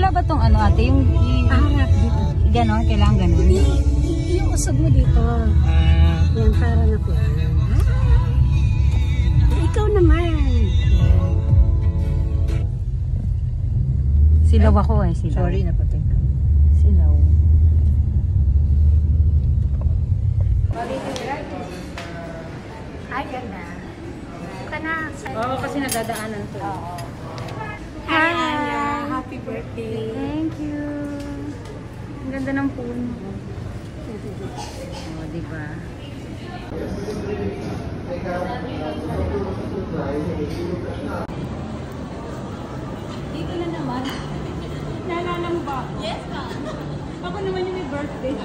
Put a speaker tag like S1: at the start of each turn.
S1: Wala ba tong ano ate? Yung
S2: Harap dito.
S1: ganon, kailangan ganon.
S2: Yung usog mo dito. Yan, parang ako. Ikaw naman.
S1: Silaw ako eh, silaw.
S2: Sorry, napatay ka.
S1: Silaw.
S2: Ay, ganda. Ka na.
S1: Oo, kasi nadadaanan to.
S2: Oo. Hi, Anya. Happy birthday.
S1: Thank you. Ang ganda ng puno. Oh, diba?
S2: Dito na naman. Naalala mo ba ako? Yes, ma'am. Ako naman yung may birthday.